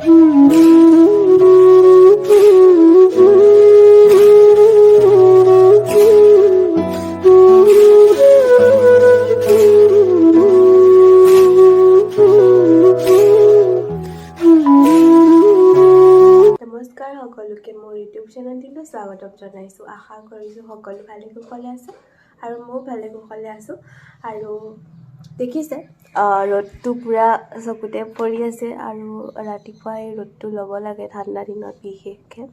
নমস্কাৰ সকলোকে মোৰ ইউটিউব চেনেলটিলৈ স্বাগতম জনাইছোঁ। আশা কৰিছোঁ সকলো ভালে কুশলে আছে আৰু ময়ো ভালে কুশলে আছোঁ। আৰু দেখিছে ৰ'দটো পূৰা চকুতে পৰি আছে আৰু ৰাতিপুৱাই ৰ'দটো ল'ব লাগে ঠাণ্ডা দিনত বিশেষকৈ,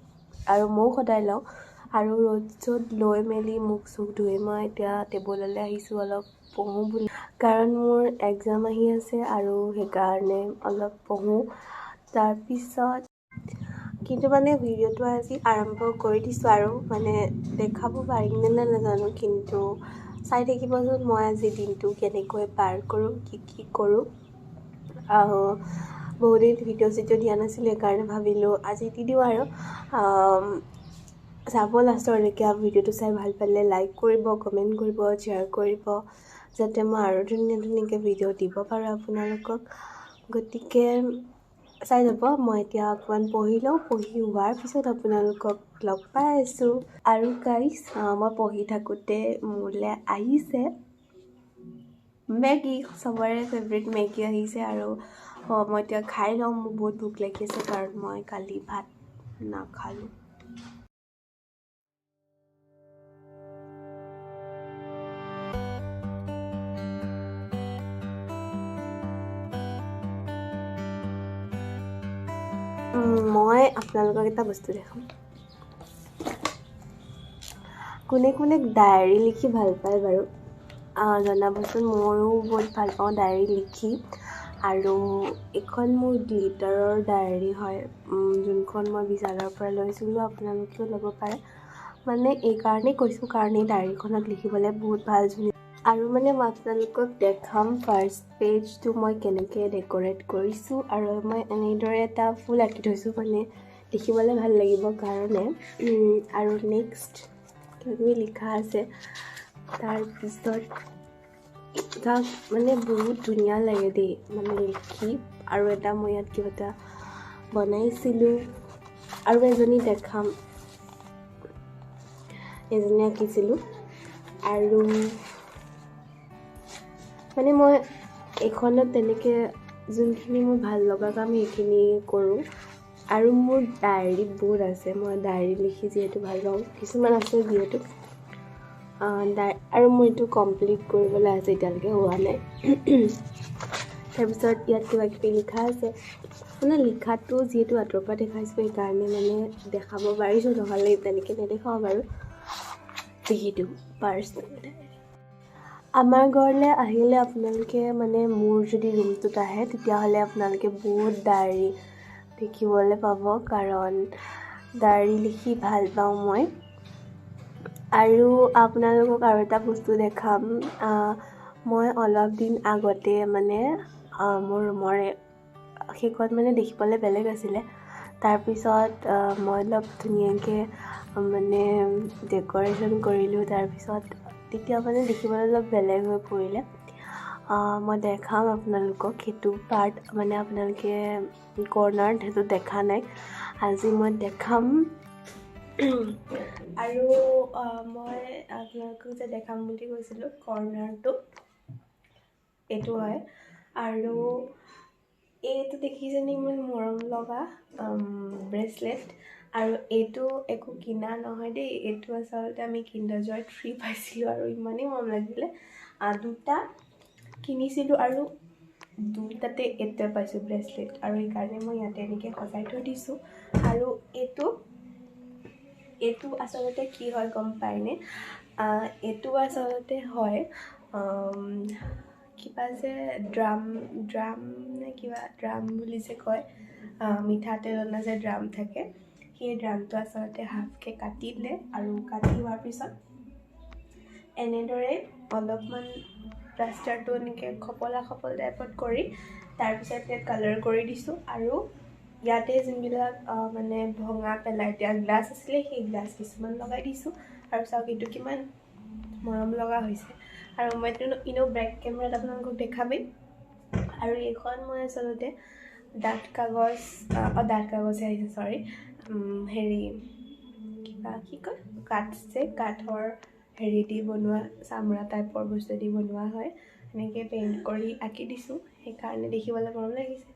আৰু ময়ো সদায় লওঁ। আৰু ৰ'দ চ'দ লৈ মেলি মুখ চুখ ধুই মই এতিয়া টেবুললৈ আহিছোঁ অলপ পঢ়োঁ বুলি, কাৰণ মোৰ এক্সাম আহি আছে আৰু সেইকাৰণে অলপ পঢ়োঁ। তাৰপিছত কিন্তু মানে ভিডিঅ'টো আজি আৰম্ভ কৰি দিছোঁ আৰু মানে দেখাব পাৰিমনে নাজানো, কিন্তু চাই থাকিবচোন মই আজি দিনটো কেনেকৈ পাৰ কৰোঁ, কি কৰোঁ। বহুদিন ভিডিঅ' চিডিঅ' দিয়া নাছিলোঁ, সেইকাৰণে ভাবিলোঁ আজি দি দিওঁ আৰু চাব লাষ্টলৈকে। ভিডিঅ'টো চাই ভাল পালে লাইক কৰিব, কমেণ্ট কৰিব, শ্বেয়াৰ কৰিব, যাতে মই আৰু ধুনীয়াকৈ ভিডিঅ' দিব পাৰোঁ আপোনালোকক। গতিকে চাই যাব। মই এতিয়া অকণমান পঢ়ি লওঁ, পঢ়ি হোৱাৰ পিছত আপোনালোকক লগ পাই আছোঁ। আৰু গাইজ মই পঢ়ি থাকোঁতে মোলৈ আহিছে মেগী, চবৰে ফেভৰেট মেগী আহিছে, আৰু মই এতিয়া খাই লওঁ। মোৰ বহুত ভোক লাগি আছে কাৰণ মই কালি ভাত নাখালোঁ। মই আপোনালোকক এটা বস্তু দেখাম। কোনে কোনে ডায়েৰী লিখি ভাল পায় বাৰু জনাবচোন। ময়ো বহুত ভাল পাওঁ ডায়েৰী লিখি, আৰু এইখন মোৰ গ্লিটাৰৰ ডায়েৰী হয়, যোনখন মই বিশালৰ পৰা লৈছিলোঁ। আপোনালোকেও ল'ব পাৰে। মানে এইকাৰণেই কৈছোঁ কাৰণ এই ডায়েৰীখনত লিখিবলৈ বহুত ভাল, আৰু মানে মই আপোনালোকক দেখাম ফাৰ্ষ্ট পেজটো মই কেনেকৈ ডেক'ৰেট কৰিছোঁ, আৰু মই এনেদৰে এটা ফুল আঁকি থৈছোঁ, মানে দেখিবলৈ ভাল লাগিব কাৰণে। আৰু নেক্সট কিবাকিবি লিখা আছে। তাৰপিছত তাক মানে বহুত ধুনীয়া লাগে দেই মানে লিখি। আৰু এটা মই ইয়াত কিবা এটা বনাইছিলোঁ, আৰু এজনী দেখাম, এজনী আঁকিছিলোঁ। আৰু মানে মই এইখনত তেনেকৈ যোনখিনি মোৰ ভাল লগা কাম সেইখিনি কৰোঁ। আৰু মোৰ ডায়েৰী বহুত আছে, মই ডায়েৰী লিখি যিহেতু ভাল পাওঁ, কিছুমান আছে যিহেতু আৰু মোৰ এইটো কমপ্লিট কৰিবলৈ আছে, এতিয়ালৈকে হোৱা নাই। তাৰপিছত ইয়াত কিবা কিবি লিখা আছে, মানে লিখাটো যিহেতু আঁতৰৰ পৰা দেখাইছোঁ সেইকাৰণে মানে দেখাব পাৰিছোঁ, নহ'লে তেনেকৈ নেদেখাওঁ বাৰু। যিহেতু পাৰ্চনেল আমাৰ ঘৰলৈ আহিলে আপোনালোকে মানে মোৰ যদি ৰুমটোত আহে তেতিয়াহ'লে আপোনালোকে বহুত ডায়েৰী দেখিবলৈ পাব, কাৰণ ডায়েৰী লিখি ভাল পাওঁ মই। আৰু আপোনালোকক আৰু এটা বস্তু দেখাম। মই অলপ দিন আগতে মানে মোৰ ৰুমৰে শেষত মানে দেখিবলৈ বেলেগ আছিলে, তাৰপিছত মই অলপ ধুনীয়াকৈ মানে ডেক'ৰেশ্যন কৰিলোঁ, তাৰপিছত তেতিয়া মানে দেখিবলৈ অলপ বেলেগ হৈ পৰিলে। মই দেখাম আপোনালোকক সেইটো পাৰ্ট, মানে আপোনালোকে কৰ্ণাৰত সেইটো দেখা নাই, আজি মই দেখাম। আৰু মই আপোনালোকক যে দেখাম বুলি কৈছিলোঁ কৰ্ণাৰটো, এইটো হয়। আৰু এইটো দেখিছেনে ইমান মৰম লগা ব্ৰেচলেট, আৰু এইটো একো কিনা নহয় দেই, এইটো আচলতে আমি কিণ্ডাৰ জয়ত ফ্ৰী পাইছিলোঁ, আৰু ইমানেই মৰম লাগিলে। দুটা কিনিছিলোঁ আৰু দুটাতে এইটোৱে পাইছোঁ ব্ৰেচলেট, আৰু সেইকাৰণে মই ইয়াতে এনেকৈ সজাই থৈ দিছোঁ। আৰু এইটো আচলতে কি হয় গম পায়নে? এইটো আচলতে হয় কিবা যে ড্ৰাম নে কিবা ড্ৰাম বুলি যে কয়, মিঠাতেল অনা যে ড্ৰাম থাকে, সেই ড্ৰামটো আচলতে হাফকৈ কাটি দিলে, আৰু কাটি হোৱাৰ পিছত এনেদৰে অলপমান প্লাষ্টাৰটো এনেকৈ খপলা টাইপত কৰি তাৰপিছত ইয়াত কালাৰ কৰি দিছোঁ। আৰু ইয়াতে যোনবিলাক মানে ভঙা পেলাই দিয়া গ্লাছ আছিলে সেই গ্লাছ কিছুমান লগাই দিছোঁ। আৰু চাওক এইটো কিমান মৰম লগা হৈছে, আৰু মই এনেও বেক কেমেৰাত আপোনালোকক দেখামেই। আৰু এইখন মই আচলতে ডাঠ কাগজ ডাঠ কাগজে আহিছে চৰি হেৰি কিবা কি কয় কাঠ যে কাঠৰ হেৰি দি বনোৱা চামৰা টাইপৰ বস্তু দি বনোৱা হয় এনেকৈ পেইণ্ট কৰি আঁকি দিছোঁ সেইকাৰণে দেখিবলৈ মৰম লাগিছে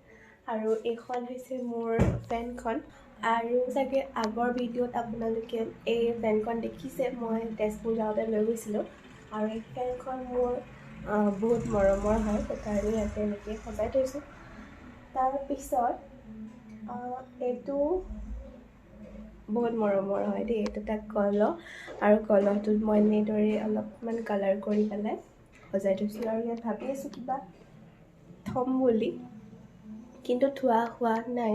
আৰু এইখন হৈছে মোৰ ফেনখন আৰু চাগে আগৰ ভিডিঅ'ত আপোনালোকে এই ফেনখন দেখিছে মই তেজপুৰ যাওঁতে লৈ গৈছিলোঁ আৰু এই ফেনখন মোৰ বহুত মৰমৰ হয় সেইকাৰণে ইয়াতে এনেকৈ সজাই থৈছোঁ তাৰপিছত এইটো বহুত মৰমৰ হয় দেই এইটো এটা কলহ আৰু কলহটোত মই এনেদৰে অলপমান কালাৰ কৰি পেলাই সজাই থৈছোঁ আৰু ইয়াত ভাবি আছোঁ কিবা থ'ম বুলি কিন্তু থোৱা হোৱা নাই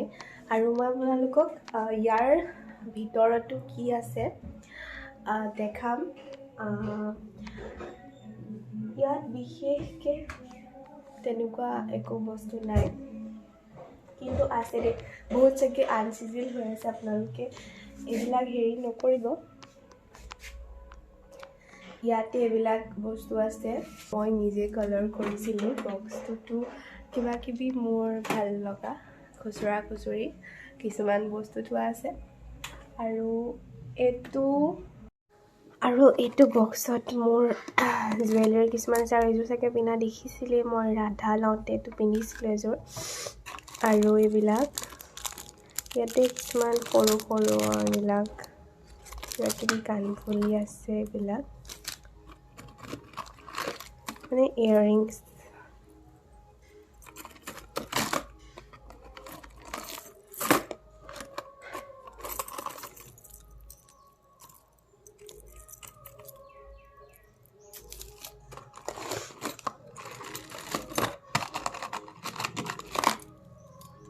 আৰু মই আপোনালোকক ইয়াৰ ভিতৰতো কি আছে দেখাম ইয়াত বিশেষকৈ তেনেকুৱা একো বস্তু নাই কিন্তু আছে দেই বহুত চাগে আনচিজিল হৈ আছে আপোনালোকে এইবিলাক হেৰি নকৰিব ইয়াতে এইবিলাক বস্তু আছে মই নিজে কালাৰ কৰিছিলোঁ বক্সটোতো কিবা কিবি মোৰ ভাল লগা খুচুৰা খুচুৰি কিছুমান বস্তু থোৱা আছে আৰু এইটো বক্সত মোৰ জুৱেলাৰী কিছুমান আছে আৰু এইযোৰ চাগে পিন্ধা দেখিছিলেই মই ৰাধা লওঁতে এইটো পিন্ধিছিলোঁ এযোৰ আৰু এইবিলাক ইয়াতে কিছুমান সৰু সৰু এইবিলাক কিবা কিবি কাণফুলি আছে এইবিলাক মানে ইয়েৰিংছ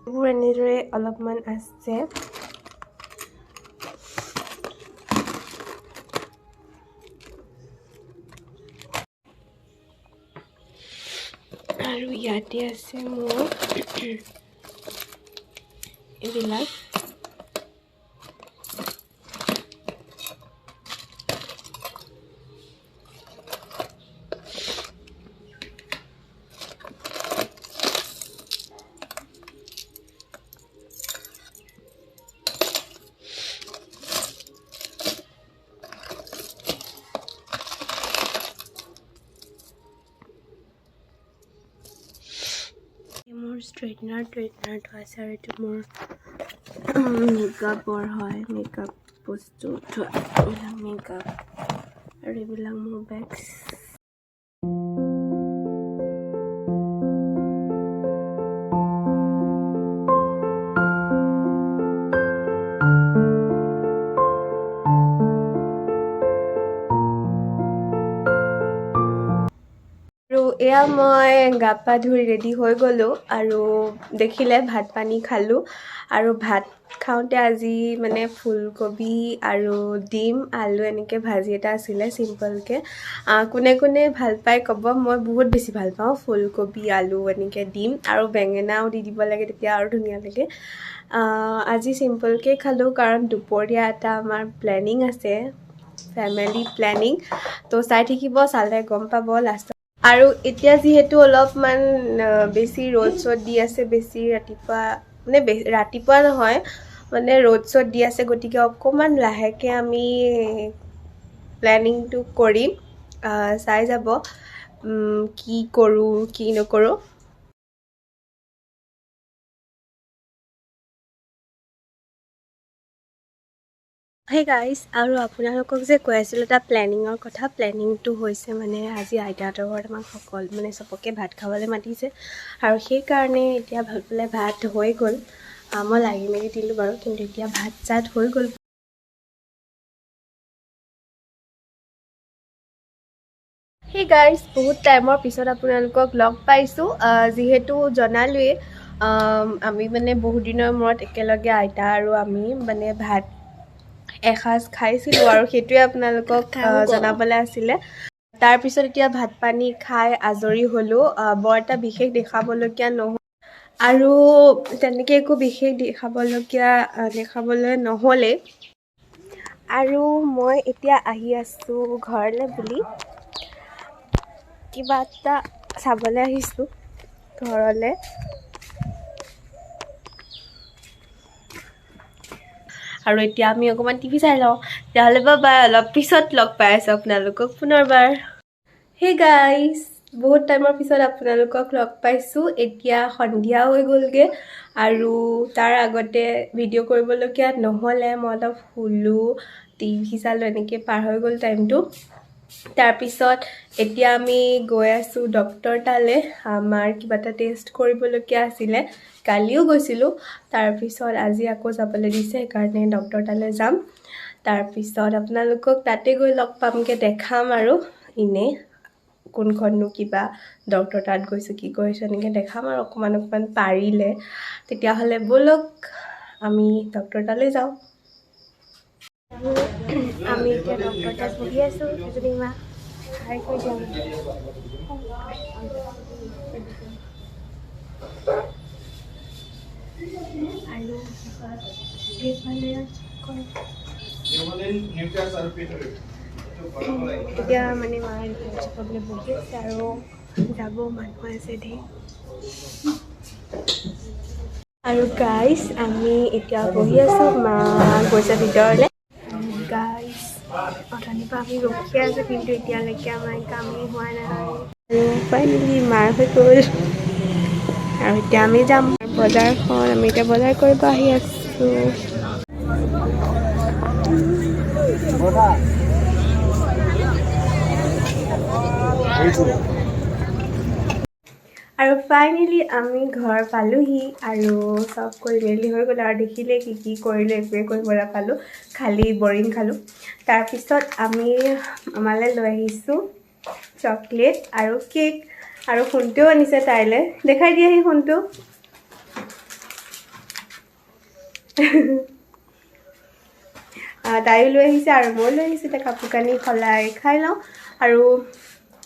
এইবোৰ এনেদৰে অলপমান আছে আৰু ইয়াতে আছে মোৰ এইবিলাক মোৰ ষ্ট্ৰেইটনাৰটো আছে আৰু এইটো মোৰ মেকআপৰ হয় মেকআপ বস্তু এইবিলাক মেকআপ আৰু এইবিলাক মোৰ বেগছ আৰু এয়া মই গা পা ধুই ৰেডি হৈ গ'লোঁ আৰু দেখিলে ভাত পানী খালোঁ আৰু ভাত খাওঁতে আজি মানে ফুলকবি আৰু ডিম আলু এনেকৈ ভাজি এটা আছিলে চিম্পলকৈ কোনে কোনে ভাল পায় ক'ব মই বহুত বেছি ভাল পাওঁ ফুলকবি আলু এনেকৈ ডিম আৰু বেঙেনাও দি দিব লাগে তেতিয়া আৰু ধুনীয়া লাগে আজি চিম্পলকৈ খালোঁ কাৰণ দুপৰীয়া এটা আমাৰ প্লেনিং আছে ফেমিলি প্লেনিং তো চাই থাকিব চালে গম পাব লাষ্টত আৰু এতিয়া যিহেতু অলপমান বেছি ৰ'দ চ'দ দি আছে বেছি ৰাতিপুৱা মানে ৰাতিপুৱা নহয় মানে ৰ'দ চ'দ দি আছে গতিকে অকণমান লাহেকৈ আমি প্লেনিংটো কৰিম চাই যাব কি কৰোঁ কি নকৰোঁ হে গাইজ আৰু আপোনালোকক যে কৈ আছিলোঁ এটা প্লেনিঙৰ কথা প্লেনিংটো হৈছে মানে আজি আইতাহঁতৰ ঘৰত আমাক মানে চবকে ভাত খাবলৈ মাতিছে আৰু সেইকাৰণে এতিয়া ভাবিলে ভাত হৈ গ'ল মই লাগি মেলি দিলোঁ বাৰু কিন্তু এতিয়া ভাত চাত হৈ গ'ল হে গাইজ বহুত টাইমৰ পিছত আপোনালোকক লগ পাইছোঁ যিহেতু জনালোৱেই আমি মানে বহুত দিনৰ মূৰত একেলগে আইতা আৰু আমি মানে ভাত এসাঁজ খাইছিলোঁ আৰু সেইটোৱে আপোনালোকক জনাবলৈ আছিলে তাৰপিছত এতিয়া ভাত পানী খাই আজৰি হ'লোঁ বৰ এটা বিশেষ দেখাবলগীয়া নহ'ল আৰু তেনেকৈ একো বিশেষ দেখাবলৈ নহ'লে আৰু মই এতিয়া আহি আছোঁ ঘৰলৈ বুলি কিবা এটা চাবলৈ আহিছোঁ ঘৰলৈ আৰু এতিয়া আমি অকণমান টিভি চাই লওঁ তেতিয়াহ'লে বাই অলপ পিছত লগ পাই আছোঁ আপোনালোকক পুনৰবাৰ হে গাইজ বহুত টাইমৰ পিছত আপোনালোকক লগ পাইছোঁ এতিয়া সন্ধিয়া হৈ গ'লগৈ আৰু তাৰ আগতে ভিডিঅ' কৰিবলগীয়া নহ'লে মই অলপ শুলোঁ টিভি চালোঁ এনেকৈ পাৰ হৈ গ'ল টাইমটো তাৰপিছত এতিয়া আমি গৈ আছোঁ ডক্টৰ তালৈ আমাৰ কিবা এটা টেষ্ট কৰিবলগীয়া আছিলে কালিও গৈছিলোঁ তাৰপিছত আজি আকৌ যাবলৈ দিছে সেইকাৰণে ডক্টৰ তালৈ যাম তাৰপিছত আপোনালোকক তাতে গৈ লগ পামগৈ দেখাম আৰু এনেই কোনখননো কিবা ডক্টৰ তাত গৈছোঁ কি কৰিছোঁ এনেকৈ দেখাম আৰু অকণমান পাৰিলে তেতিয়াহ'লে ব'লক আমি ডক্টৰ তালৈ যাওঁ আমি এতিয়া ডক্টৰ তাত বহি আছোঁ যদি মা হাই কৈ যাম আৰু সেইফালে এতিয়া মানে মাৰ চেকআপলৈ বহি আছে আৰু যাব মানুহ আছে ধেৰ আৰু গাইজ আমি এতিয়া বহি আছোঁ মা গৈছে ভিতৰলৈ গাইজ অথনিৰ পৰা আমি ৰখি আছোঁ কিন্তু এতিয়ালৈকে আমাৰ কামেই হোৱা নাই আৰু ফাইনেলি মাৰ হৈ গ'ল আৰু এতিয়া আমি যাম বজাৰখন আমি এতিয়া বজাৰ কৰিব আহি আছোঁ আৰু ফাইনেলি আমি ঘৰ পালোহি আৰু চব কৰি মেলি হৈ গ'ল আৰু দেখিলে কি কৰিলোঁ একোৱে কৰিব নাপালোঁ খালি বৰিং খালোঁ তাৰপিছত আমি আমালৈ লৈ আহিছোঁ চকলেট আৰু কেক আৰু সোণটোও আনিছে তাইলৈ দেখাই দিয়ে সি সোণটো তাইও লৈ আহিছে আৰু মই লৈ আহিছোঁ এতিয়া কাপোৰ কানি সলাই খাই লওঁ আৰু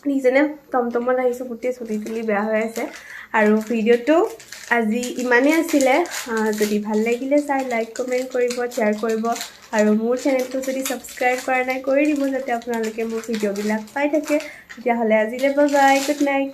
নিজনে টমটমত আহিছোঁ গোটেই চুলি তুলি বেয়া হৈ আছে আৰু ভিডিঅ'টো আজি ইমানেই আছিলে যদি ভাল লাগিলে চাই লাইক কমেণ্ট কৰিব শ্বেয়াৰ কৰিব আৰু মোৰ চেনেলটো যদি ছাবস্ক্ৰাইব কৰা নাই কৰি দিব যাতে আপোনালোকে মোৰ ভিডিঅ'বিলাক পাই থাকে তেতিয়াহ'লে আজিলৈ বাই গুড নাইট